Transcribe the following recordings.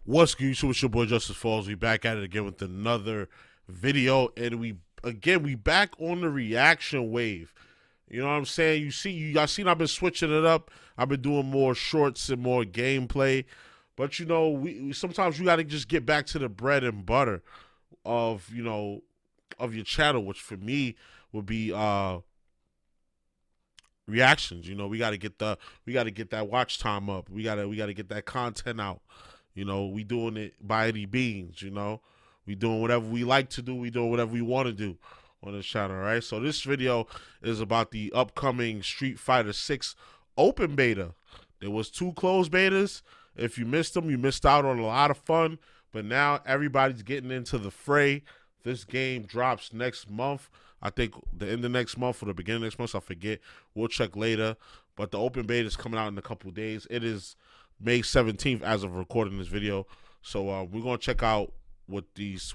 What's good, YouTube? It's your boy JusticeXFalls. We back at it again with another video, and we back on the reaction wave. You know what I'm saying? Y'all seen I've been switching it up. I've been doing more shorts and more gameplay, but you know, we sometimes you got to just get back to the bread and butter of of your channel, which for me would be reactions. You know, we got to get that watch time up. We gotta get that content out. You know, we doing it by any means, you know. We doing whatever we like to do. We doing whatever we want to do on this channel, right? So this video is about the upcoming Street Fighter 6 open beta. There was 2 closed betas. If you missed them, you missed out on a lot of fun. But now everybody's getting into the fray. This game drops next month. I think the end of next month or the beginning of next month. I forget. We'll check later. But the open beta is coming out in a couple of days. It is May 17th as of recording this video. So we're gonna check out what this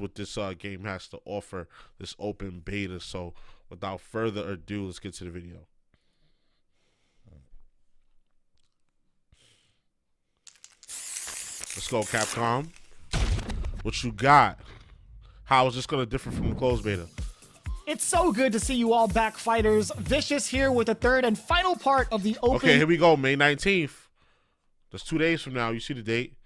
game has to offer, this open beta. So without further ado, let's get to the video. Let's go, Capcom. What you got? How is this gonna differ from the closed beta? It's so good to see you all back, fighters. Vicious here with the third and final part of the open. Okay, here we go, May 19th. That's 2 days from now. You see the date.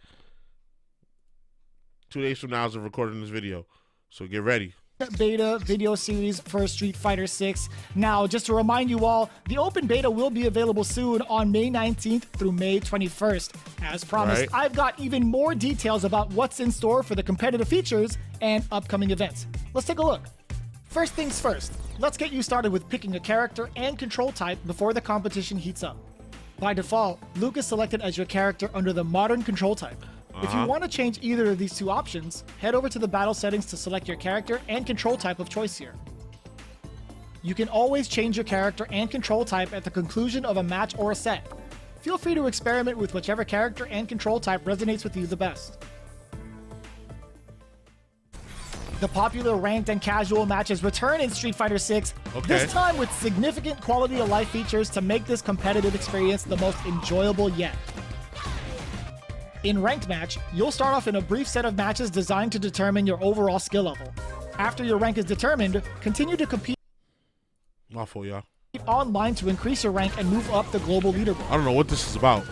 2 days from now as of recording this video. So get ready. Beta video series for Street Fighter 6. Now, just to remind you all, the open beta will be available soon on May 19th through May 21st. As promised, right. I've got even more details about what's in store for the competitive features and upcoming events. Let's take a look. First things first, let's get you started with picking a character and control type before the competition heats up. By default, Luke is selected as your character under the modern control type. If you want to change either of these 2 options, head over to the battle settings to select your character and control type of choice here. You can always change your character and control type at the conclusion of a match or a set. Feel free to experiment with whichever character and control type resonates with you the best. The popular ranked and casual matches return in Street Fighter 6, this time with significant quality of life features to make this competitive experience the most enjoyable yet. In Ranked Match, you'll start off in a brief set of matches designed to determine your overall skill level. After your rank is determined, continue to compete online to increase your rank and move up the global leaderboard. I don't know what this is about.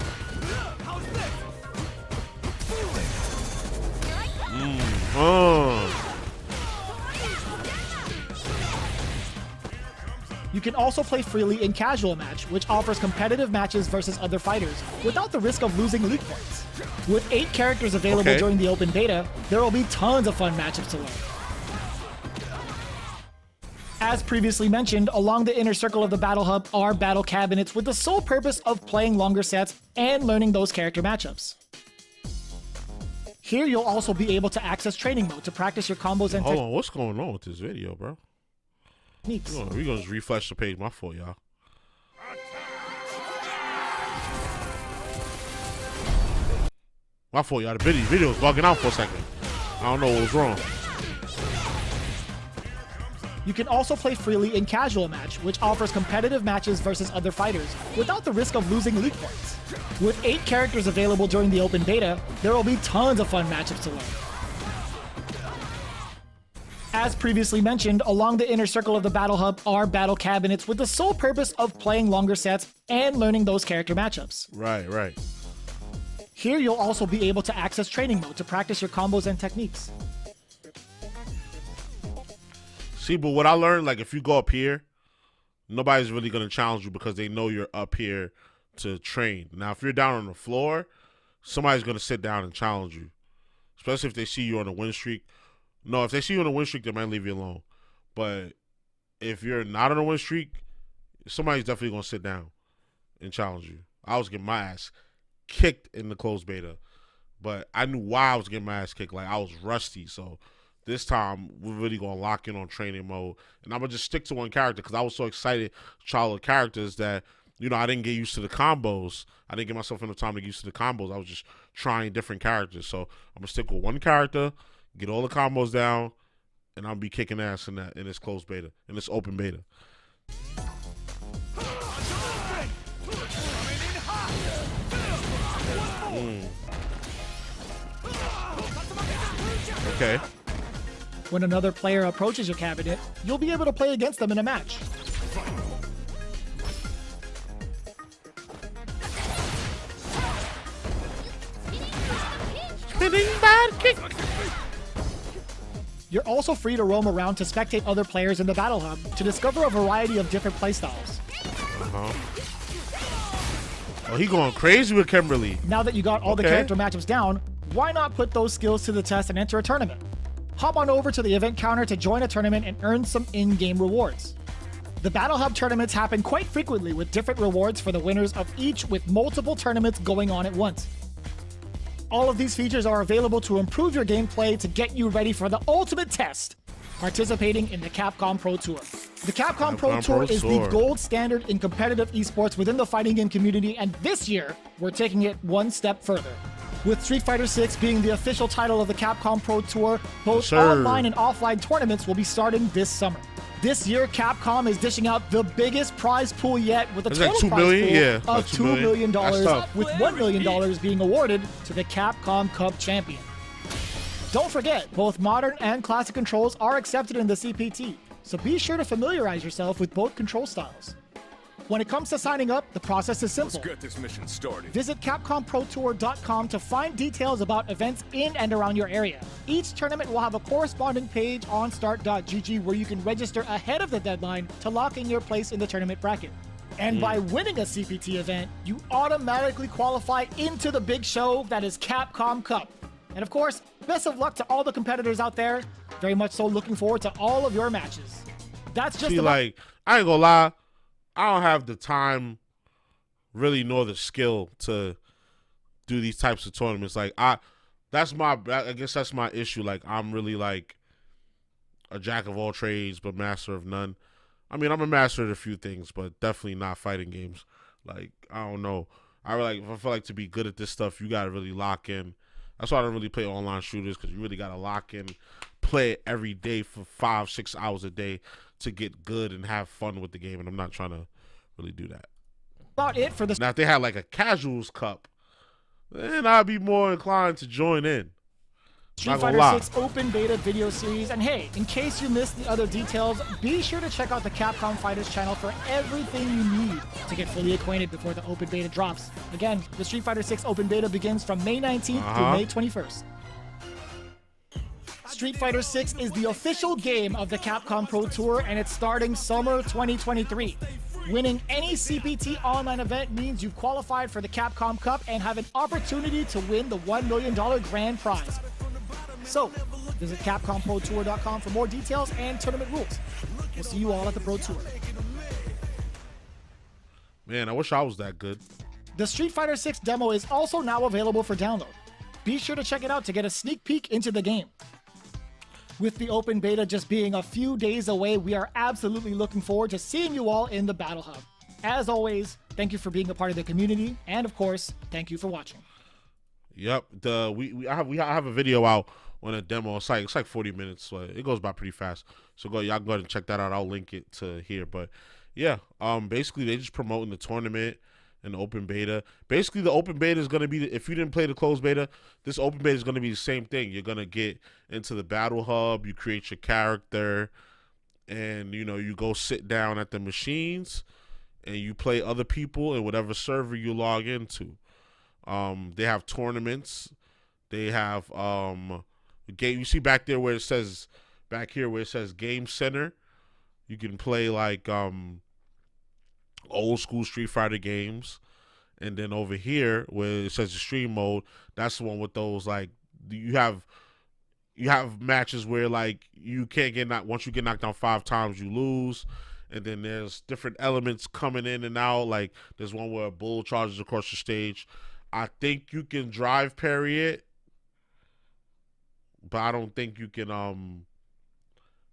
You can also play freely in Casual Match, which offers competitive matches versus other fighters, without the risk of losing league points. With 8 characters available during the open beta, there will be tons of fun matchups to learn. As previously mentioned, along the inner circle of the Battle Hub are battle cabinets with the sole purpose of playing longer sets and learning those character matchups. Here you'll also be able to access training mode to practice your combos and Hold on, what's going on with this video, bro? techniques. We're gonna just refresh the page. My fault, y'all. My fault, y'all. The video was bugging out for a second. I don't know what was wrong. You can also play freely in Casual Match, which offers competitive matches versus other fighters, without the risk of losing league points. With 8 characters available during the open beta, there will be tons of fun matchups to learn. As previously mentioned, along the inner circle of the Battle Hub are battle cabinets with the sole purpose of playing longer sets and learning those character matchups. Right. Here you'll also be able to access training mode to practice your combos and techniques. See, but what I learned, like if you go up here, nobody's really gonna challenge you because they know you're up here to train. Now, if you're down on the floor, somebody's gonna sit down and challenge you, especially if they see you on a win streak. No, if they see you on a win streak, they might leave you alone. But if you're not on a win streak, somebody's definitely going to sit down and challenge you. I was getting my ass kicked in the closed beta, but I knew why I was getting my ass kicked. Like, I was rusty. So this time, we're really going to lock in on training mode. And I'm going to just stick to one character because I was so excited to try all the characters that, you know, I didn't get used to the combos. I didn't give myself enough time to get used to the combos. I was just trying different characters. So I'm going to stick with one character, get all the combos down, and I'll be kicking ass in this closed beta, in this open beta. Okay. When another player approaches your cabinet, you'll be able to play against them in a match. Spinning bad kick. You're also free to roam around to spectate other players in the Battle Hub to discover a variety of different playstyles. Oh, he going crazy with Kimberly. Now that you got all the character matchups down, why not put those skills to the test and enter a tournament? Hop on over to the event counter to join a tournament and earn some in-game rewards. The Battle Hub tournaments happen quite frequently with different rewards for the winners of each, with multiple tournaments going on at once. All of these features are available to improve your gameplay to get you ready for the ultimate test, participating in the Capcom Pro Tour. The Capcom Pro Tour is the gold standard in competitive esports within the fighting game community, and this year, we're taking it one step further. With Street Fighter 6 being the official title of the Capcom Pro Tour, both online and offline tournaments will be starting this summer. This year, Capcom is dishing out the biggest prize pool yet, with a total prize pool of $2 million, with $1 million being awarded to the Capcom Cup champion. Don't forget, both modern and classic controls are accepted in the CPT, so be sure to familiarize yourself with both control styles. When it comes to signing up, the process is simple. Let's get this mission started. Visit CapcomProTour.com to find details about events in and around your area. Each tournament will have a corresponding page on start.gg where you can register ahead of the deadline to lock in your place in the tournament bracket. And by winning a CPT event, you automatically qualify into the big show that is Capcom Cup. And of course, best of luck to all the competitors out there. Very much so looking forward to all of your matches. That's just I ain't gonna lie. I don't have the time, really, nor the skill to do these types of tournaments. Like I guess that's my issue. Like I'm really like a jack of all trades, but master of none. I mean, I'm a master of a few things, but definitely not fighting games. Like I don't know. I feel like to be good at this stuff, you gotta really lock in. That's why I don't really play online shooters, because you really gotta lock in, play it every day for 5-6 hours a day to get good and have fun with the game, and I'm not trying to really do that. About it for this. Now, if they had like a casuals cup, then I'd be more inclined to join in. Street Fighter 6 open beta video series. And hey, in case you missed the other details, be sure to check out the Capcom Fighters channel for everything you need to get fully acquainted before the open beta drops. Again, the Street Fighter 6 open beta begins from May 19th through May 21st. Street Fighter 6 is the official game of the Capcom Pro Tour, and it's starting summer 2023. Winning any CPT online event means you've qualified for the Capcom Cup and have an opportunity to win the $1 million grand prize. So, visit CapcomProTour.com for more details and tournament rules. We'll see you all at the Pro Tour. Man, I wish I was that good. The Street Fighter 6 demo is also now available for download. Be sure to check it out to get a sneak peek into the game. With the open beta just being a few days away, we are absolutely looking forward to seeing you all in the Battle Hub. As always, thank you for being a part of the community, and of course, thank you for watching. Yep, I have a video out on a demo. It's like 40 minutes, so it goes by pretty fast. So y'all go ahead and check that out. I'll link it to here. But yeah, basically they just promoting the tournament and the open beta. Basically, the open beta is gonna be, if you didn't play the closed beta, this open beta is gonna be the same thing. You're gonna get into the Battle Hub, you create your character, and you go sit down at the machines and you play other people in whatever server you log into. They have tournaments. They have game. You see back there where it says Game Center. You can play like old school Street Fighter games, and then over here where it says the stream mode, that's the one with those like you have matches where like you can't get knocked. Once you get knocked down 5 times, you lose. And then there's different elements coming in and out. Like there's one where a bull charges across the stage. I think you can drive parry it, but I don't think you can. I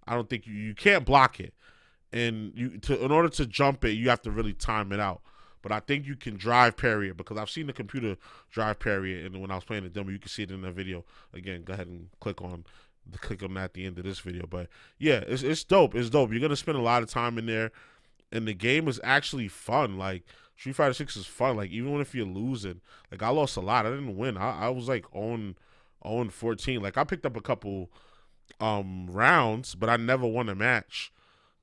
don't think you can't block it, and in order to jump it, you have to really time it out. But I think you can drive parry it, because I've seen the computer drive parry it, and when I was playing the demo, you can see it in the video. Again, go ahead and click on that at the end of this video. But yeah, it's dope. It's dope. You're gonna spend a lot of time in there, and the game is actually fun. Like Street Fighter 6 is fun. Like even if you're losing, like I lost a lot. I didn't win. I was like on 0-14. Like I picked up a couple rounds, but I never won a match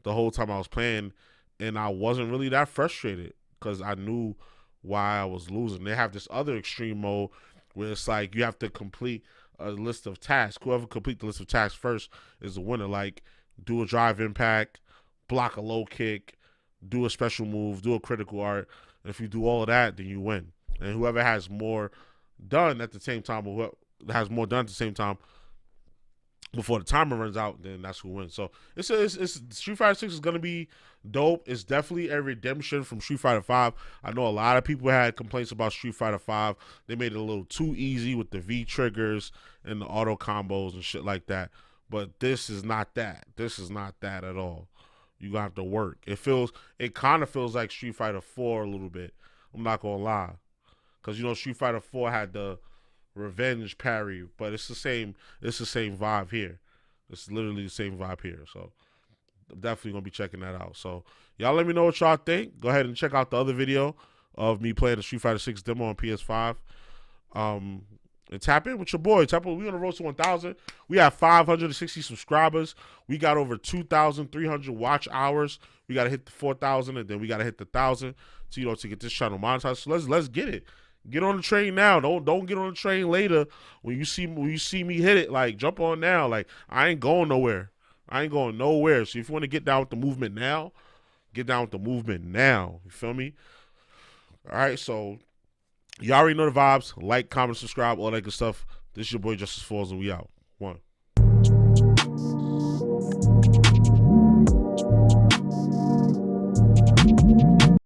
the whole time I was playing, and I wasn't really that frustrated because I knew why I was losing. They have this other extreme mode where it's like you have to complete a list of tasks. Whoever complete the list of tasks first is the winner. Like do a drive impact, block a low kick, do a special move, do a critical art. And if you do all of that, then you win. And whoever has more done at the same time, or whoever has more done at the same time before the timer runs out, then that's who wins. So it's Street Fighter 6 is gonna be dope. It's definitely a redemption from Street Fighter 5. I know a lot of people had complaints about Street Fighter 5. They made it a little too easy with the V triggers and the auto combos and shit like that. But this is not that. This is not that at all. You gonna have to work. It kind of feels like Street Fighter 4 a little bit. I'm not gonna lie, because you know Street Fighter 4 had the revenge parry, but it's the same vibe here. It's literally the same vibe here. So I'm definitely gonna be checking that out. So y'all let me know what y'all think. Go ahead and check out the other video of me playing the Street Fighter 6 demo on PS5. And tap in with your boy. We on the road to 1,000. We have 560 subscribers. We got over 2,300 watch hours. We gotta hit the 4,000, and then we gotta hit the 1,000 to get this channel monetized. So let's get it. Get on the train now. Don't get on the train later. When you see me hit it, like jump on now. Like I ain't going nowhere. I ain't going nowhere. So if you want to get down with the movement now, get down with the movement now. You feel me? All right. So y'all already know the vibes. Like, comment, subscribe, all that good stuff. This is your boy JusticeXFalls, and we out. One.